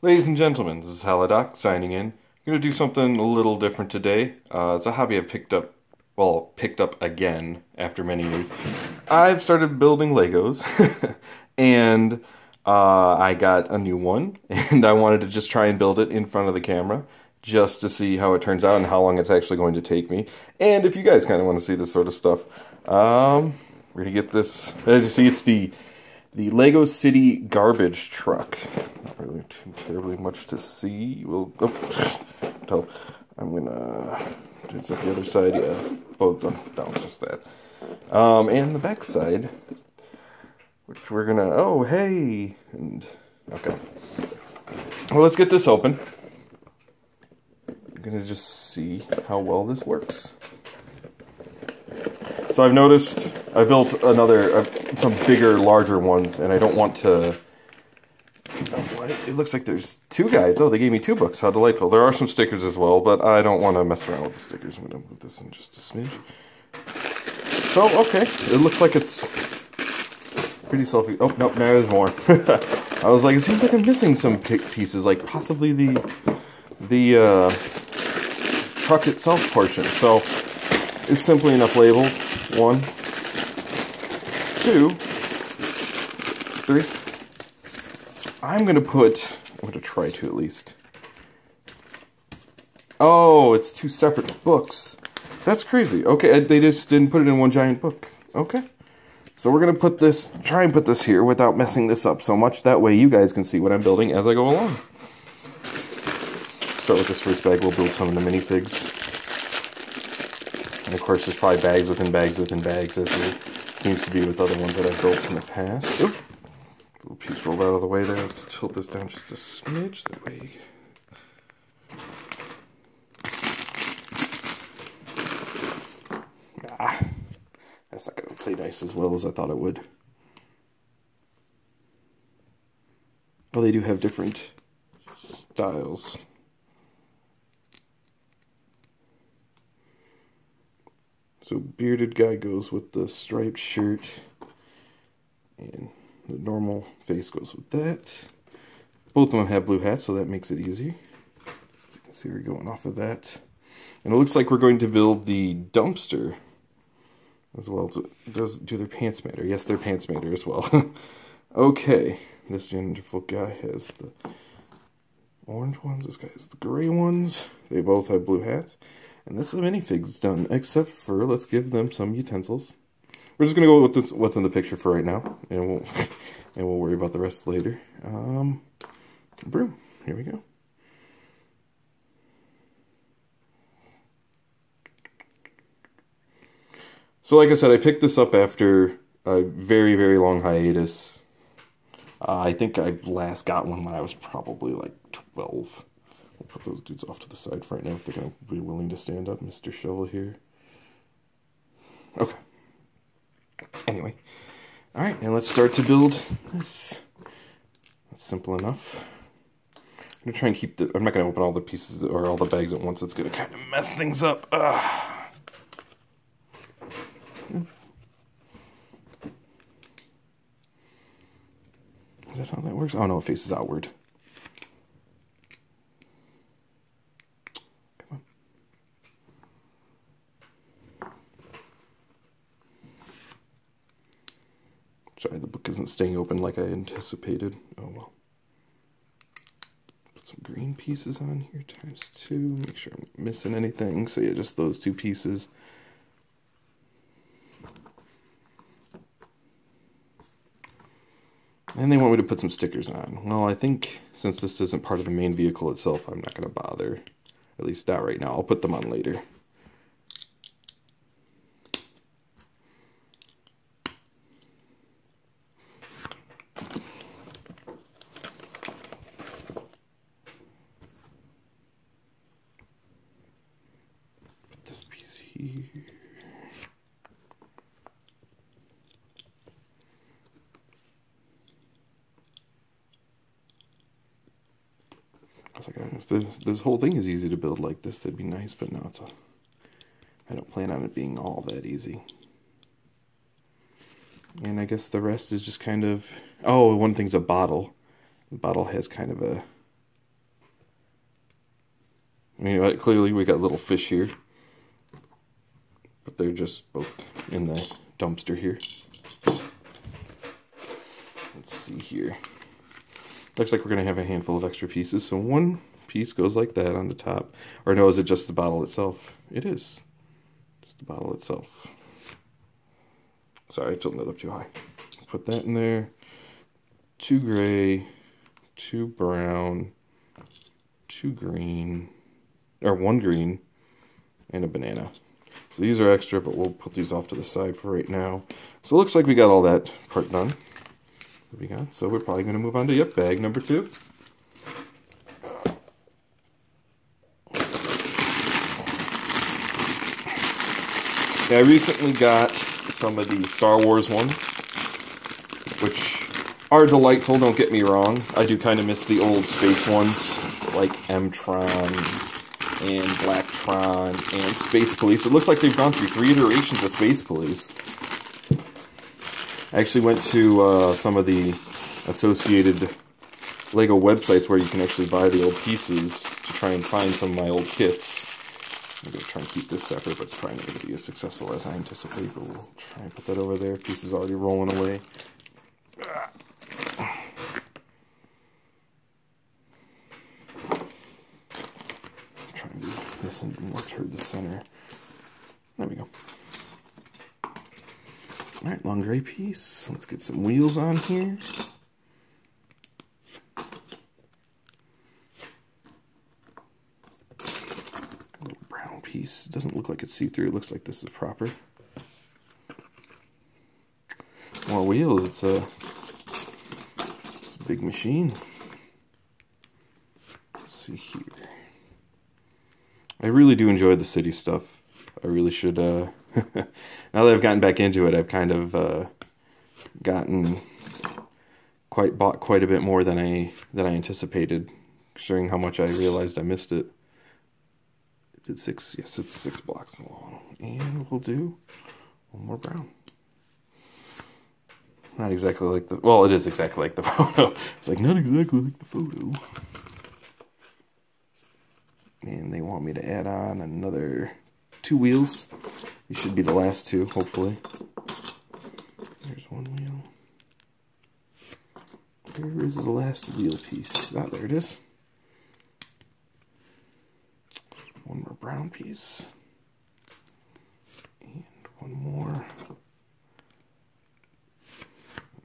Ladies and gentlemen, this is Haladoc signing in. I'm going to do something a little different today. It's a hobby I've picked up, well, picked up again after many years. I've started building Legos, and I got a new one, and I wanted to just try and build it in front of the camera, just to see how it turns out and how long it's actually going to take me. And if you guys kind of want to see this sort of stuff, we're going to get this. As you see, it's the Lego City garbage truck. Not really too terribly much to see. I'm gonna. Is that the other side? Yeah. Both on down, just that. And the back side, which we're gonna. Oh, hey, and okay. Well, let's get this open. I'm gonna just see how well this works. So I've noticed I built some bigger, larger ones, and I don't want to. It looks like there's two guys. Oh, they gave me 2 books. How delightful. There are some stickers as well, but I don't want to mess around with the stickers. I'm going to move this in just a smidge. So, okay. It looks like it's pretty selfie. Oh, nope, there's more. I was like, it seems like I'm missing some pieces, like possibly the truck itself portion. So, it's simply enough labels. 1, 2, 3. I'm going to try to at least. Oh, it's 2 separate books. That's crazy. Okay, they just didn't put it in one giant book. Okay. So we're going to try and put this here without messing this up so much. That way you guys can see what I'm building as I go along. Start with this first bag. We'll build some of the minifigs. And of course, there's probably bags within bags within bags, as there seems to be with other ones that I've built in the past. Oop. Little piece rolled out of the way there. Let's tilt this down just a smidge. That way. That's not going to play nice as well as I thought it would. Oh, they do have different styles. So bearded guy goes with the striped shirt, and the normal face goes with that. Both of them have blue hats, so that makes it easy. As you can see, we're going off of that. And it looks like we're going to build the dumpster as well. Do their pants matter? Yes, their pants matter as well. Okay, this wonderful guy has the orange ones. This guy has the gray ones. They both have blue hats. And this minifig's done, except for, let's give them some utensils. We're just going to go with what's in the picture for right now, and we'll worry about the rest later. Broom, here we go. So like I said, I picked this up after a very, very long hiatus. I think I last got one when I was probably like 12. We'll put those dudes off to the side for right now if they're going to be willing to stand up. Mr. Shovel here. Okay. Anyway. Alright, and let's start to build this. That's simple enough. I'm going to try and keep I'm not going to open all the pieces or all the bags at once. It's going to kind of mess things up. Is that how that works? Oh no, it faces outward. Sorry, the book isn't staying open like I anticipated. Oh well. Put some green pieces on here, ×2. Make sure I'm not missing anything. So yeah, just those 2 pieces. And they want me to put some stickers on. Well, I think since this isn't part of the main vehicle itself, I'm not going to bother. At least not right now. I'll put them on later. Here. I was like, if this whole thing is easy to build like this, that'd be nice, but no, I don't plan on it being all that easy. And I guess the rest is just kind of, oh, one thing's a bottle. The bottle has kind of a I mean, clearly we got little fish here, but they're just both in the dumpster here. Let's see here. Looks like we're going to have a handful of extra pieces. So one piece goes like that on the top. Or no, is it just the bottle itself? It is. Just the bottle itself. Sorry, I tilted it up too high. Put that in there. 2 gray, 2 brown, 2 green, or 1 green, and a banana. So these are extra, but we'll put these off to the side for right now. So it looks like we got all that part done. What we got? So we're probably going to move on to, yep, bag number 2. Yeah, I recently got some of the Star Wars ones, which are delightful, don't get me wrong. I do kind of miss the old space ones, like M-Tron and Blacktron and Space Police. It looks like they've gone through 3 iterations of Space Police. I actually went to some of the associated LEGO websites where you can actually buy the old pieces to try and find some of my old kits. I'm going to try and keep this separate, but it's probably not going to be as successful as I anticipate, but we'll try and put that over there. Pieces already rolling away. Try and do this and more toward the center. There we go. Alright, long gray piece. Let's get some wheels on here. A little brown piece. It doesn't look like it's see-through. It looks like this is proper. More wheels. It's a big machine. Let's see here. I really do enjoy the city stuff. I really should, now that I've gotten back into it, I've kind of bought quite a bit more than I anticipated, considering how much I realized I missed it. Is it 6? Yes, it's 6 blocks long. And we'll do one more brown. Not exactly like the, well, it is exactly like the photo. It's like, not exactly like the photo. And they want me to add on another 2 wheels. These should be the last 2, hopefully. There's 1 wheel. Where is the last wheel piece? Ah, there it is. 1 more brown piece. And 1 more.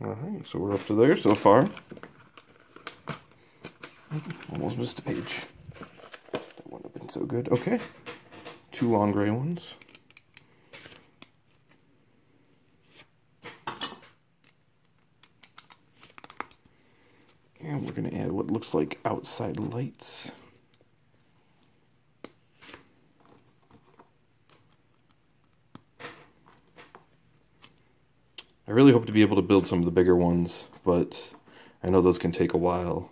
Alright, so we're up to there so far. Almost missed a page. That wouldn't have been so good. Okay. 2 long gray ones. And we're going to add what looks like outside lights. I really hope to be able to build some of the bigger ones, but I know those can take a while.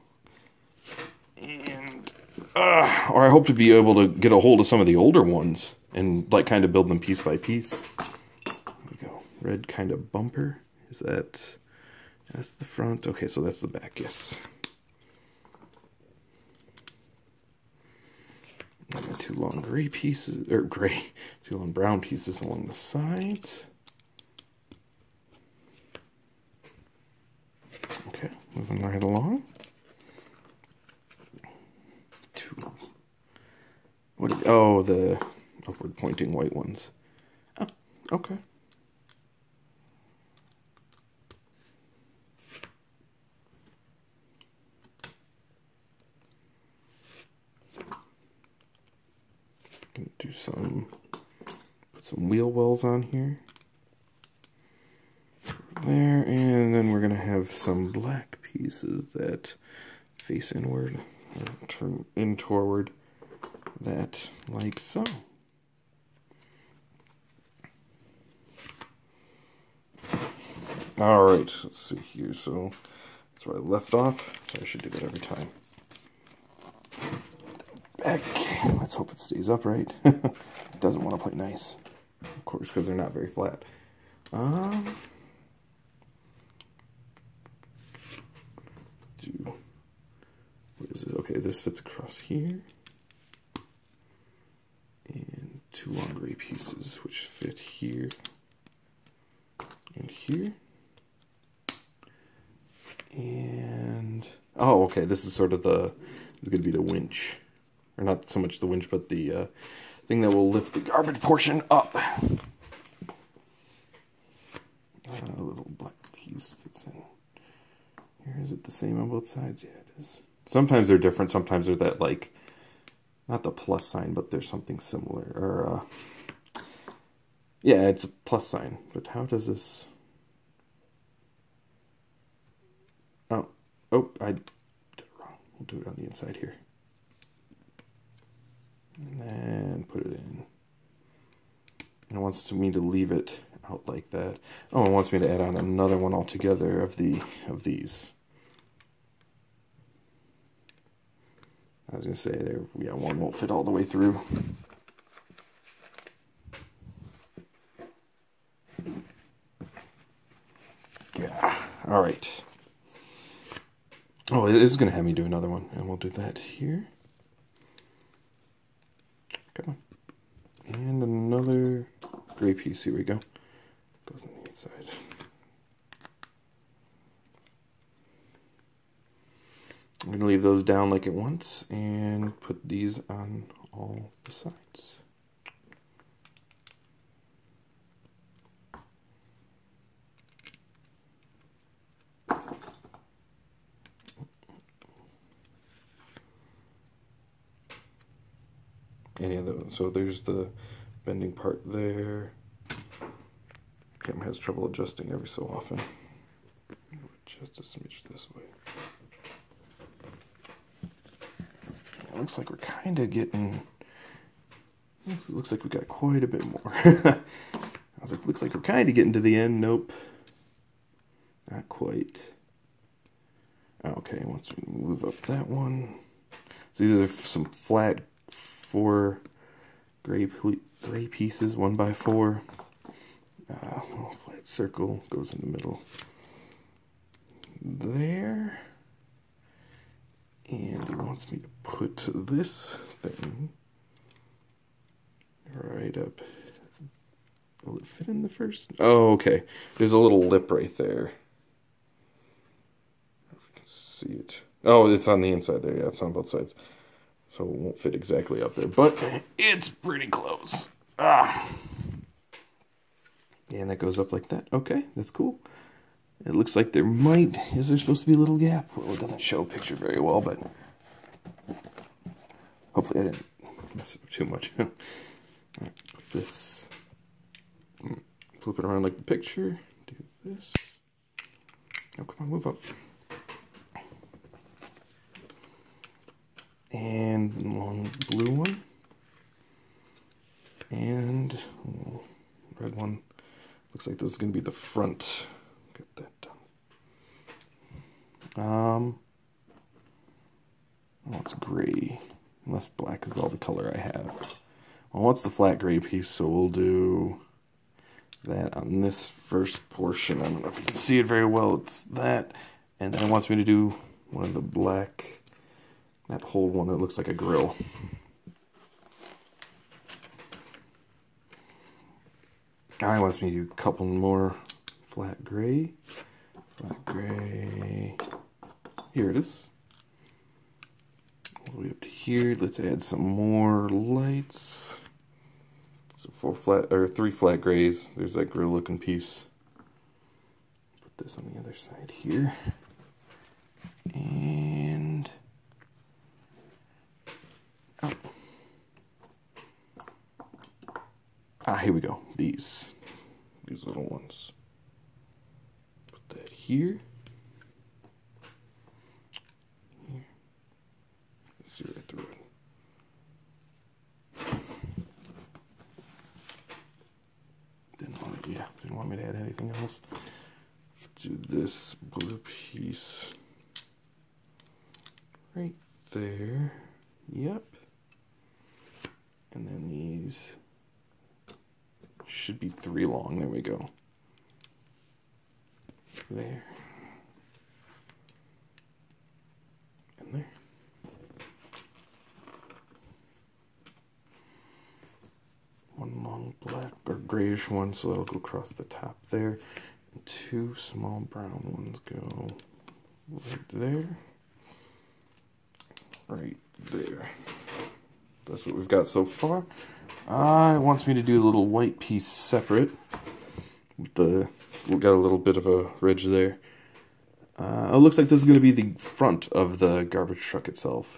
And or I hope to be able to get a hold of some of the older ones and like kind of build them piece by piece. There we go. Red kind of bumper. Is that? That's the front. Okay, so that's the back. Yes. I got 2 long gray pieces, or 2 long brown pieces along the sides. Okay, moving right along. 2. Oh, the upward pointing white ones. Oh, okay. Gonna do put some wheel wells on here. There, and then we're gonna have some black pieces that face inward, or turn in toward that, like so. Alright, let's see here. So that's where I left off. So I should do that every time. Back. Let's hope it stays upright. It doesn't want to play nice. Of course, because they're not very flat. What is this? Okay, this fits across here. two long gray pieces which fit here and here. And oh, okay, this is sort of it's going to be the winch, or not so much the winch, but the thing that will lift the garbage portion up. A little black piece fits in here. Is it the same on both sides? Yeah, it is. Sometimes they're different. Sometimes they're that, like, not the plus sign, but there's something similar. Or yeah, it's a plus sign. But how does this? Oh, I did it wrong. We'll do it on the inside here. And then put it in. And it wants me to leave it out like that. Oh, it wants me to add on another one altogether of these. I was gonna say there, yeah, one won't fit all the way through. Yeah, all right. Oh, it is gonna have me do another one, and we'll do that here. Come on. And another gray piece, here we go. Goes on the inside. I'm going to leave those down like it wants and put these on all the sides. Any of those. So there's the bending part there. Camera has trouble adjusting every so often. Just a smidge this way. It looks like we're kind of getting. Looks like we got quite a bit more. I was like, looks like we're kind of getting to the end. Nope, not quite. Okay, once we move up that one. So these are some flat 4 gray pieces, 1x4. Little flat circle goes in the middle there. And he wants me to put this thing right up. Will it fit in the first? Oh, okay. There's a little lip right there. I don't know if you can see it. Oh, it's on the inside there. Yeah, it's on both sides. So it won't fit exactly up there, but it's pretty close. And that goes up like that. Okay, that's cool. It looks like there is there supposed to be a little gap? Well, it doesn't show a picture very well, but hopefully I didn't mess it up too much. All right, put this, flip it around like the picture, do this. Oh, come on, move up. And one blue one. And red one. Looks like this is going to be the front. Get that done. Oh, it's gray. Unless black is all the color I have. Well, what's the flat gray piece? So we'll do that on this first portion. I don't know if you can see it very well. It's that. And then it wants me to do one of the black, that whole one that looks like a grill. Now it wants me to do a couple more flat gray. Flat gray. Here it is. All the way up to here. Let's add some more lights. So 3 flat grays. There's that grill looking piece. Put this on the other side here. And here we go. These little ones. Put that here. Here. See right through it. Didn't want me to add anything else. Do this blue piece right there. Yep. And then these should be 3 long. There we go. There. And there. reddish one, so that'll go across the top there. And 2 small brown ones go right there. Right there. That's what we've got so far. It wants me to do a little white piece separate. We've got a little bit of a ridge there. It looks like this is going to be the front of the garbage truck itself.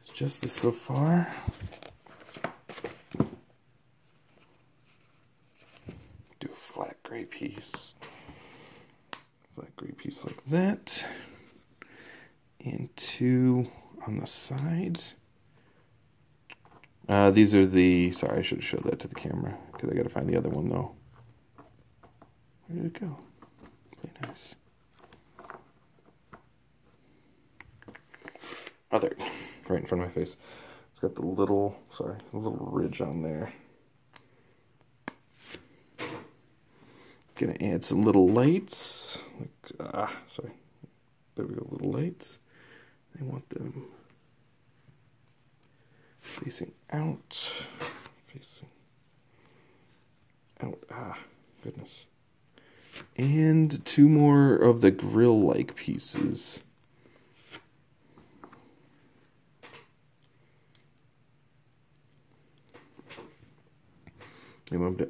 It's just this so far. Do a flat gray piece. Flat gray piece like that. And 2 on the sides. These are the... Sorry, I should have showed that to the camera, because I got to find the other one, though. Where did it go? Play nice. Oh, there. Right in front of my face. It's got the little... Sorry, a little ridge on there. Gonna add some little lights. Like, sorry. There we go, little lights. I want them facing out. Facing out. Goodness. And 2 more of the grill-like pieces.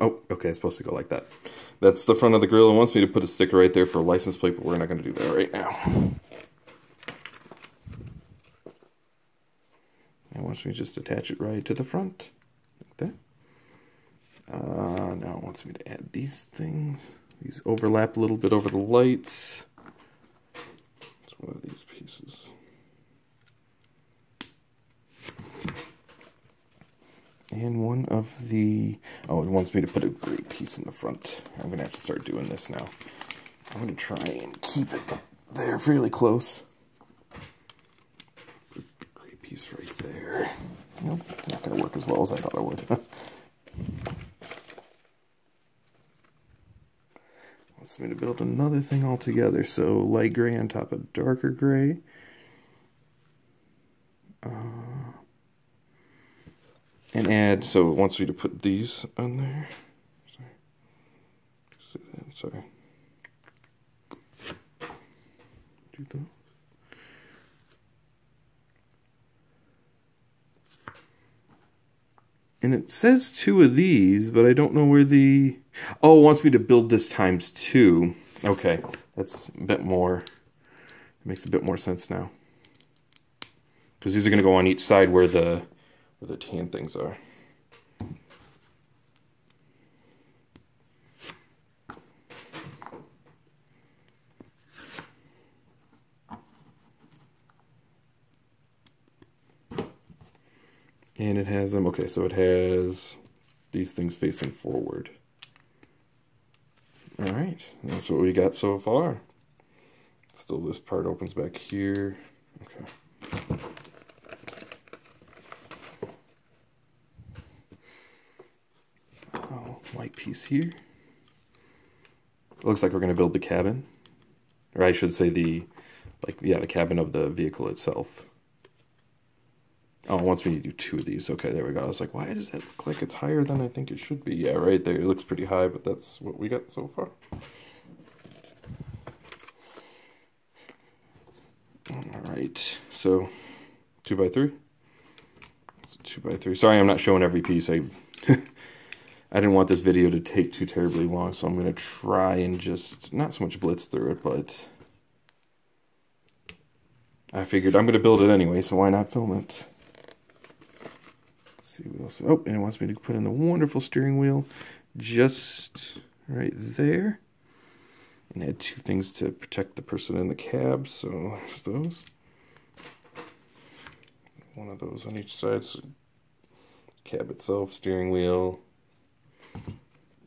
Oh, okay, it's supposed to go like that. That's the front of the grill. It wants me to put a sticker right there for a license plate, but we're not going to do that right now. It wants me to just attach it right to the front, like that. Now it wants me to add these things. These overlap a little bit over the lights. It's one of these pieces. And one of the... Oh, it wants me to put a gray piece in the front. I'm going to have to start doing this now. I'm going to try and keep it there fairly close. Put a gray piece right there. Nope, not going to work as well as I thought it would. Wants me to build another thing altogether. So light gray on top of darker gray. And add, so it wants me to put these on there. Sorry. Do those. And it says 2 of these, but I don't know where the... Oh, it wants me to build this times 2. Okay, that's a bit more... It makes a bit more sense now. Because these are going to go on each side where the tan things are. And it has them, okay, so it has these things facing forward. All right, that's what we got so far. Still, this part opens back here. Okay. Oh, white piece here. It looks like we're going to build the cabin. Or I should say the cabin of the vehicle itself. Oh, it wants me to do 2 of these. Okay, there we go. I was like, why does that look like it's higher than I think it should be? Yeah, right there. It looks pretty high, but that's what we got so far. Alright, so 2x3. It's a 2x3. Sorry, I'm not showing every piece. I didn't want this video to take too terribly long, so I'm going to try and just not so much blitz through it, but I figured I'm going to build it anyway, so why not film it? Let's see what else. Oh, and it wants me to put in the wonderful steering wheel just right there. And add 2 things to protect the person in the cab, so there's those. One of those on each side, so cab itself, steering wheel.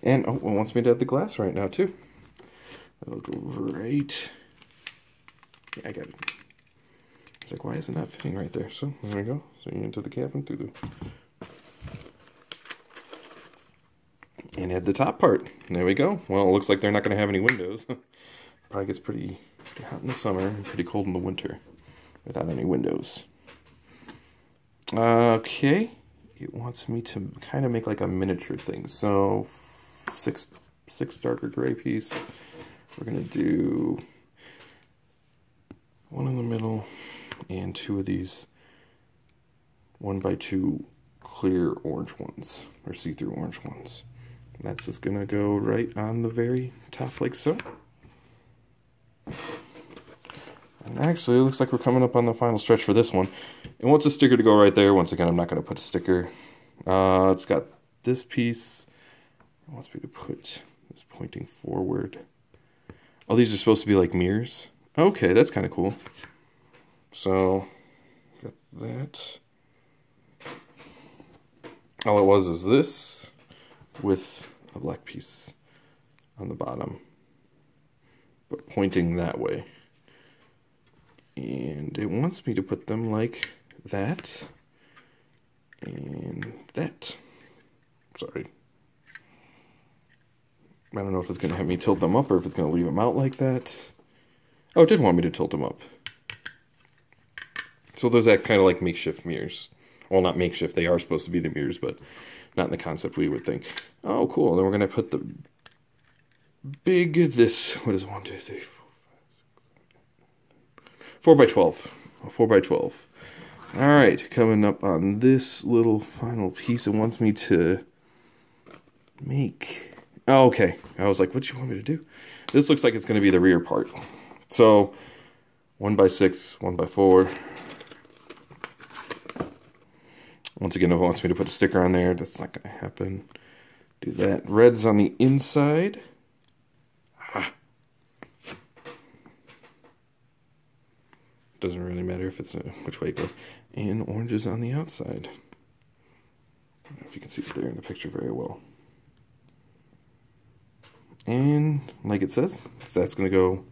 And, oh, it wants me to add the glass right now, too. That'll go right. Yeah, I got it. It's like, why isn't that fitting right there? So, there we go. So, you're into the cabin through the... And add the top part. And there we go. Well, it looks like they're not going to have any windows. Probably gets pretty hot in the summer and pretty cold in the winter without any windows. Okay. It wants me to kind of make like a miniature thing. So six darker gray piece. We're gonna do one in the middle and two of these 1x2 clear orange ones, or see-through orange ones. And that's just gonna go right on the very top like so. And actually, it looks like we're coming up on the final stretch for this one. It wants a sticker to go right there. Once again, I'm not gonna put a sticker. It's got this piece. It wants me to put this pointing forward. Oh, these are supposed to be like mirrors. Okay, that's kind of cool. So, got that. All it was is this with a black piece on the bottom, but pointing that way. And it wants me to put them like that and that. Sorry. I don't know if it's going to have me tilt them up or if it's going to leave them out like that. Oh, it did want me to tilt them up. So those act kind of like makeshift mirrors. Well, not makeshift, they are supposed to be the mirrors, but not in the concept we would think. Oh, cool. Then we're going to put the big, this, what is 1, 2, 3, 4, 5, 6, 4x12. 4x12. Alright, coming up on this little final piece, it wants me to make... Oh, okay. I was like, what do you want me to do? This looks like it's going to be the rear part. So, 1x6, 1x4. Once again, it wants me to put a sticker on there. That's not going to happen. Do that. Red's on the inside. Ah. Doesn't really matter if it's which way it goes. And orange is on the outside. I don't know if you can see it there in the picture very well. And like it says, that's going to go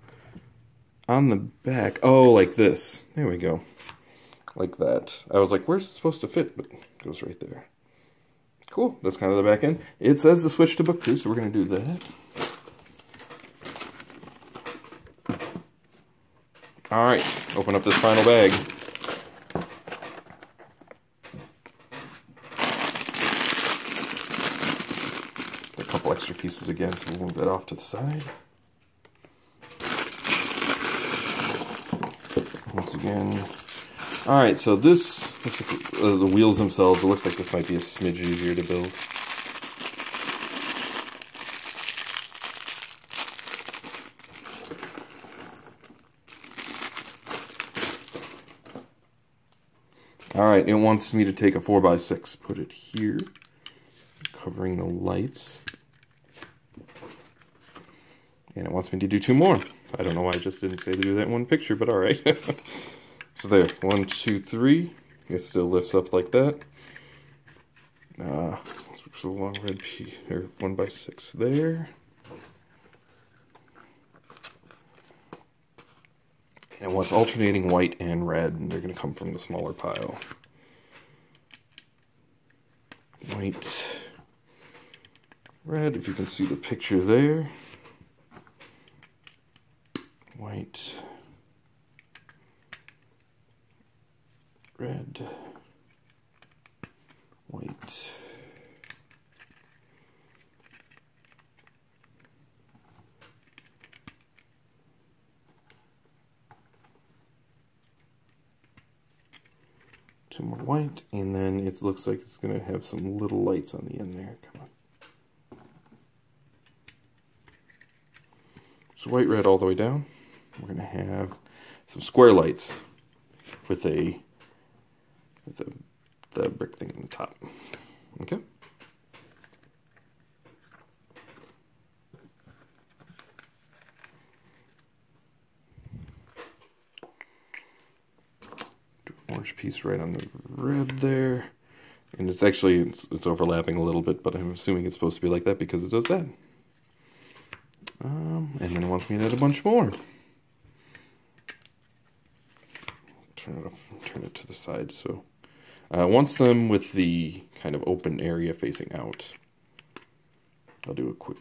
on the back. Oh, like this. There we go. Like that. I was like, where's it supposed to fit? But it goes right there. Cool. That's kind of the back end. It says to switch to book too, so we're going to do that. Alright, open up this final bag. A couple extra pieces again, so we'll move that off to the side. Once again. Alright, so this, the wheels themselves, it looks like this might be a smidge easier to build. Alright, it wants me to take a 4x6, put it here, covering the lights. And it wants me to do two more. I don't know why I just didn't say to do that in one picture, but alright. So there, 1, 2, 3. It still lifts up like that. Let's put a long red piece, or 1x6 there. And it wants alternating white and red, and they're going to come from the smaller pile. White, red, if you can see the picture there. White, red, white. Two more white, and then it looks like it's going to have some little lights on the end there. Come on. So white, red all the way down. We're going to have some square lights with the brick thing on the top. Okay. Orange piece right on the red there, and it's actually it's overlapping a little bit, but I'm assuming it's supposed to be like that because it does that. And then it wants me to add a bunch more. Turn it to the side. So wants them with the kind of open area facing out. I'll do a quick,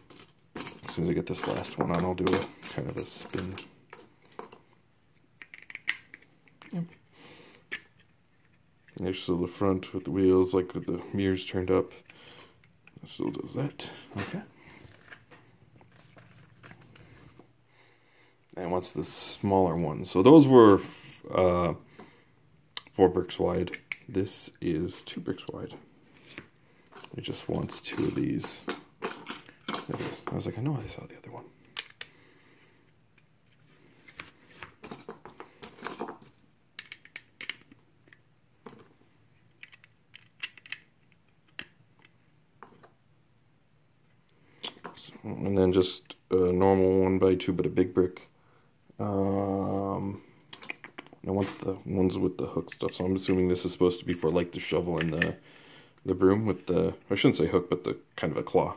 as soon as I get this last one on, I'll do a kind of a spin. Yep. There's still the front with the wheels, like with the mirrors turned up. It still does that. Okay. and wants the smaller one. So those were 4 bricks wide. This is 2 bricks wide. It just wants 2 of these. There it is. I was like, I know I saw the other one. And then just a normal 1x2, but a big brick. And what's the ones with the hook stuff? So I'm assuming this is supposed to be for like the shovel and the broom with the, I shouldn't say hook, but the kind of a claw.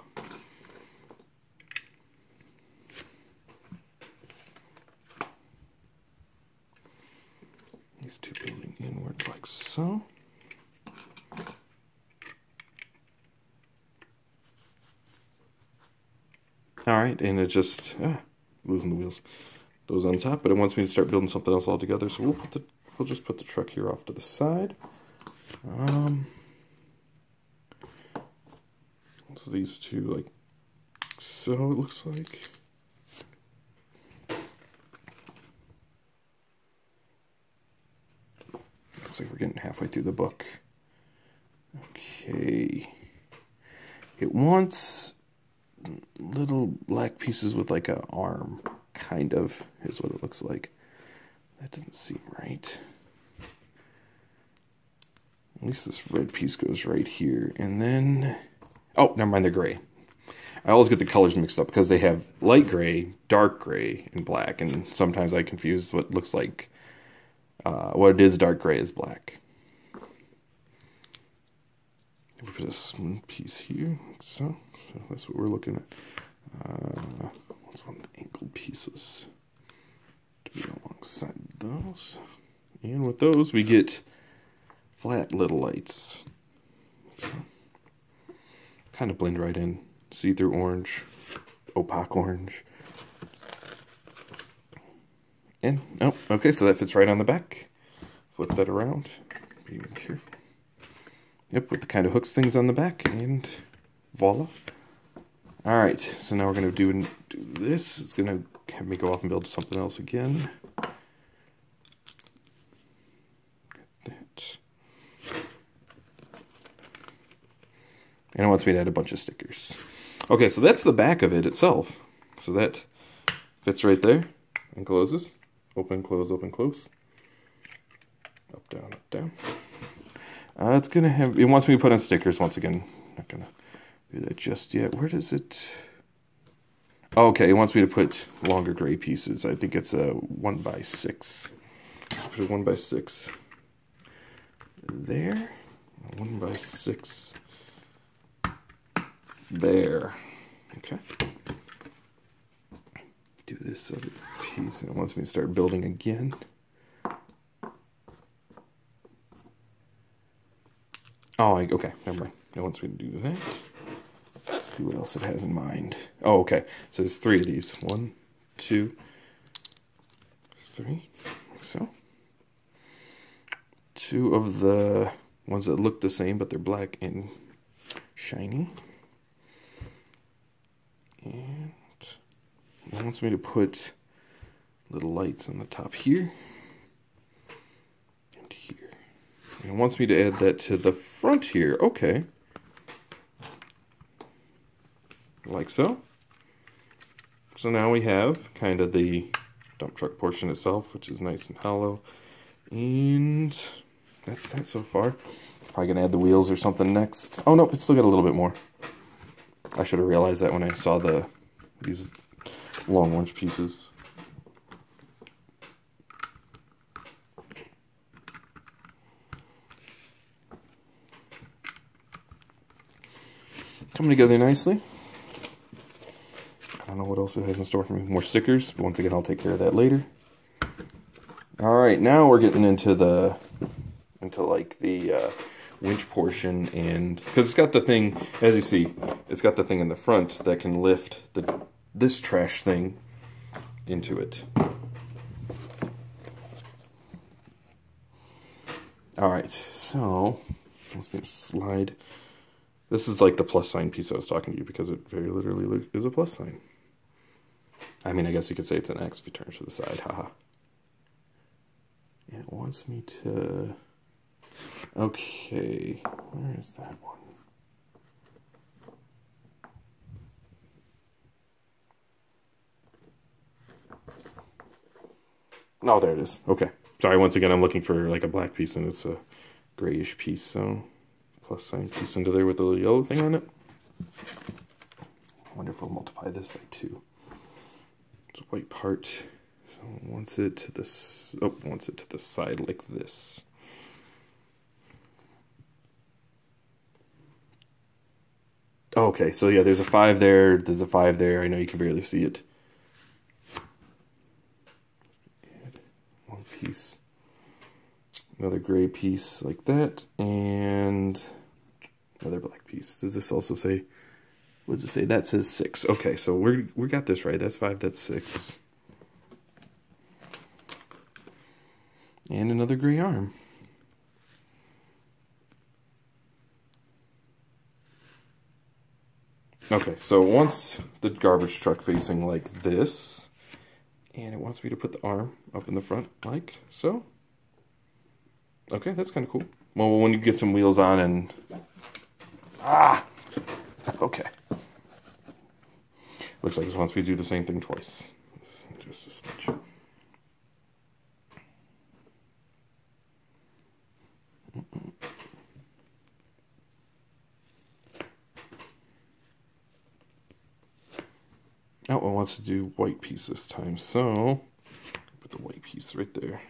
These 2 building inward like so. Alright, and it just, losing the wheels. Those on top, but it wants me to start building something else altogether, so we'll just put the truck here off to the side. So these 2, like, so it looks like. Looks like we're getting halfway through the book. Okay. It wants little black pieces with like an arm, kind of, is what it looks like. That doesn't seem right. At least this red piece goes right here, and then, oh, never mind, they're gray. I always get the colors mixed up because they have light gray, dark gray, and black, and sometimes I confuse what looks like, what it is dark gray is black. If we put a smooth piece here, like so that's what we're looking at. What's one of the angled pieces to be alongside those? And with those, we get flat little lights. So, kind of blend right in. See-through orange, opaque orange. And, oh, okay, so that fits right on the back. Flip that around. Be careful. Yep, with the kind of hooks things on the back, and voila. Alright, so now we're going to do this. It's going to have me go off and build something else again. That. And it wants me to add a bunch of stickers. Okay, so that's the back of it itself. So that fits right there and closes. Open, close, open, close. Up, down, up, down. It's going to have, it wants me to put on stickers once again. Not going to do that just yet. Where does it? Oh, okay, it wants me to put longer gray pieces. I think it's a 1x6. Put a 1x6 there. A 1x6 there. Okay. Do this other piece, and it wants me to start building again. Oh, okay, never mind. It wants me to do that. Let's see what else it has in mind. Oh, okay. So there's 3 of these. 1, 2, 3. Like so. 2 of the ones that look the same, but they're black and shiny. And it wants me to put little lights on the top here. And here. And it wants me to add that to the front here. Okay. Like so. So now we have kind of the dump truck portion itself, which is nice and hollow. And that's that so far. Probably gonna add the wheels or something next. Oh nope, it's still got a little bit more. I should have realized that when I saw these long orange pieces. Coming together nicely. I don't know what else it has in store for me. More stickers, but once again, I'll take care of that later. All right, now we're getting into like the winch portion, and because it's got the thing, as you see, it's got the thing in the front that can lift this trash thing into it. All right, so let's maybe slide. This is like the plus sign piece I was talking to you because it very literally is a plus sign. I mean, I guess you could say it's an X if you turn it to the side, haha. And it wants me to... Okay, where is that one? Oh, there it is. Okay. Sorry, once again, I'm looking for like a black piece, and it's a grayish piece, so plus sign piece under there with the little yellow thing on it. I wonder if we'll multiply this by 2. It's a white part, so wants it to this. Oh, wants it to the side like this. Okay, so yeah, there's a 5 there. There's a 5 there. I know you can barely see it. Add one piece. Another gray piece like that, and another black piece. Does this also say, what does it say? That says 6. Okay, so we got this right. That's 5, that's 6. And another gray arm. Okay, so once the garbage truck facing like this, and it wants me to put the arm up in the front like so. Okay, that's kind of cool. Well, when you get some wheels on and... Okay. Looks like it wants me to do the same thing twice. Just a smidge. Oh, it wants to do white piece this time, so put the white piece right there.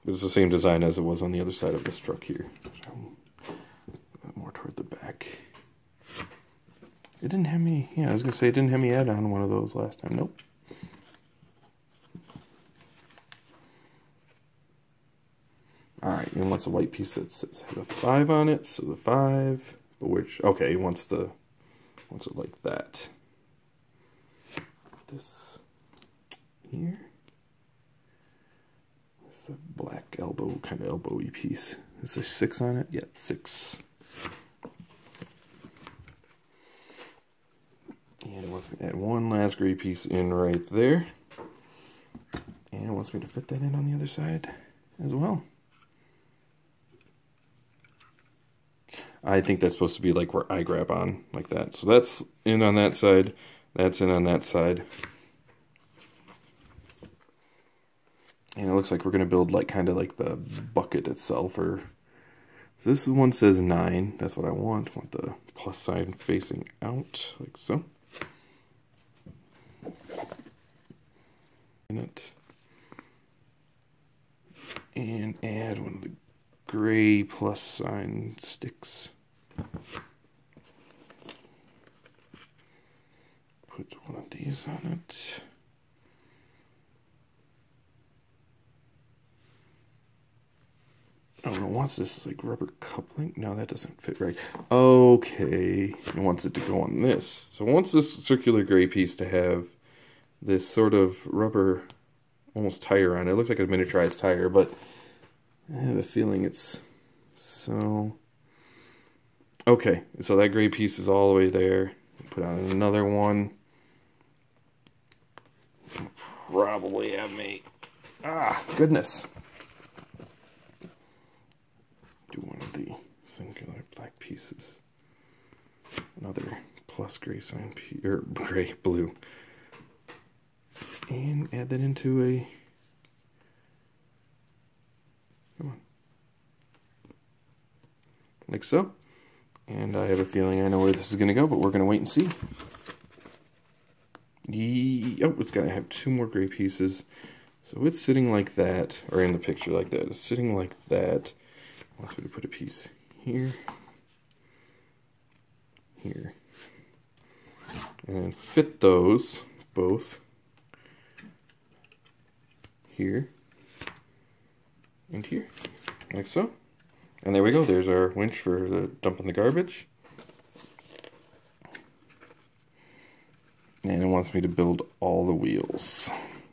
It's the same design as it was on the other side of this truck here. So, more toward the back. It didn't have me, yeah, I was going to say it didn't have me add on one of those last time. Nope. Alright, and wants a white piece that says has a 5 on it, so the 5, but which, okay, he wants it like that. This here. The black elbow, kind of elbowy piece. Is there 6 on it? Yeah, 6. And it wants me to add one last gray piece in right there. And it wants me to fit that in on the other side as well. I think that's supposed to be like where I grab on, like that. So that's in on that side, that's in on that side. And it looks like we're going to build like kind of like the bucket itself. Or so this one says 9. That's what I want. I want the plus sign facing out like so. In it. And add one of the gray plus sign sticks. Put one of these on it. Oh, it wants this like rubber coupling. No, that doesn't fit right. Okay, it wants it to go on this. So it wants this circular gray piece to have this sort of rubber, almost tire on it. It looks like a miniaturized tire, but I have a feeling it's so... Okay, so that gray piece is all the way there. Put on another one. Probably have me... goodness. Do one of the singular black pieces. Another plus gray sign piece, or gray, blue. And add that into a... Come on. Like so. And I have a feeling I know where this is going to go, but we're going to wait and see. Oh, it's got to have 2 more gray pieces. So it's sitting like that, or in the picture like that. It's sitting like that. I want me to put a piece here, here, and fit those both here and here, like so. And there we go. There's our winch for the dumping the garbage. And it wants me to build all the wheels.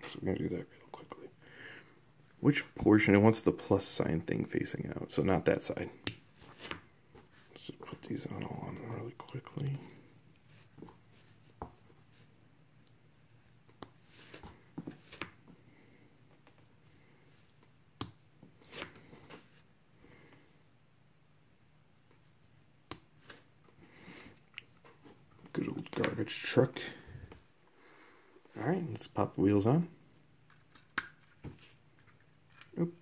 So we're going to do that real quickly. Which portion? It wants the plus sign thing facing out. So not that side. Let's just put these on all on really quickly. garbage truck. All right, let's pop the wheels on. Oop.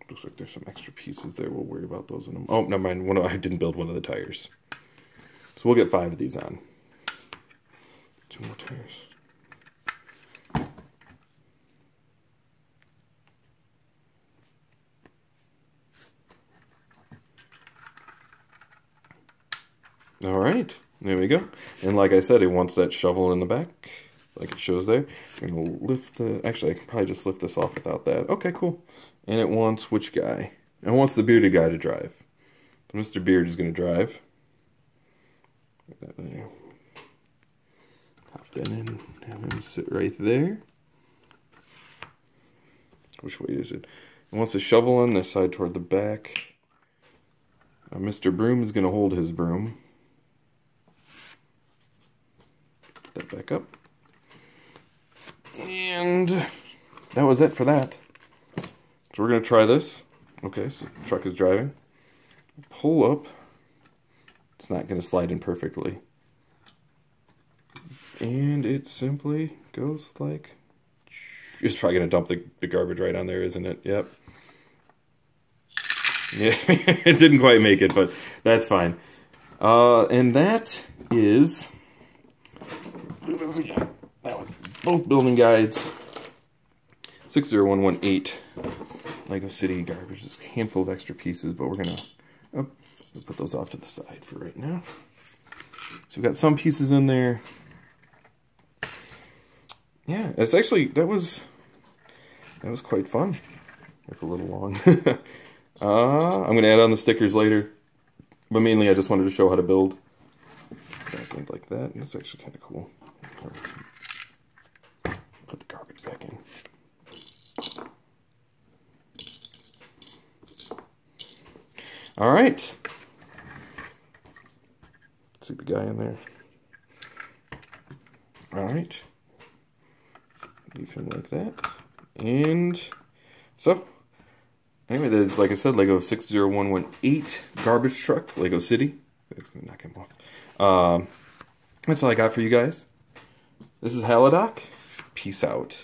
Looks like there's some extra pieces there. We'll worry about those in a moment. Oh, never mind. I didn't build one of the tires. So we'll get 5 of these on. 2 more tires. All right, there we go. And like I said, it wants that shovel in the back, like it shows there. I'm gonna lift the, actually I can probably just lift this off without that. Okay, cool. And it wants which guy? It wants the bearded guy to drive. So Mr. Beard is gonna drive. Pop that in, have him sit right there. Which way is it? It wants a shovel on this side toward the back. Mr. Broom is gonna hold his broom. That back up, and that was it for that. So we're gonna try this. Okay, so the truck is driving. Pull up. It's not gonna slide in perfectly, and it simply goes like. It's probably gonna dump the garbage right on there, isn't it? Yep. Yeah, it didn't quite make it, but that's fine. And that is. That was both building guides. 60118 Lego City Garbage. Just a handful of extra pieces, but we're gonna we'll put those off to the side for right now. So we've got some pieces in there. Yeah, it's actually that was quite fun. If a little long. I'm gonna add on the stickers later, but mainly I just wanted to show how to build. Back in like that, and it's actually kind of cool. Put the garbage back in. All right. See the guy in there. All right. Leave him like that. And so, anyway, that's like I said, Lego 60118 garbage truck, Lego City. It's gonna knock him off. That's all I got for you guys. This is Haladoc. Peace out.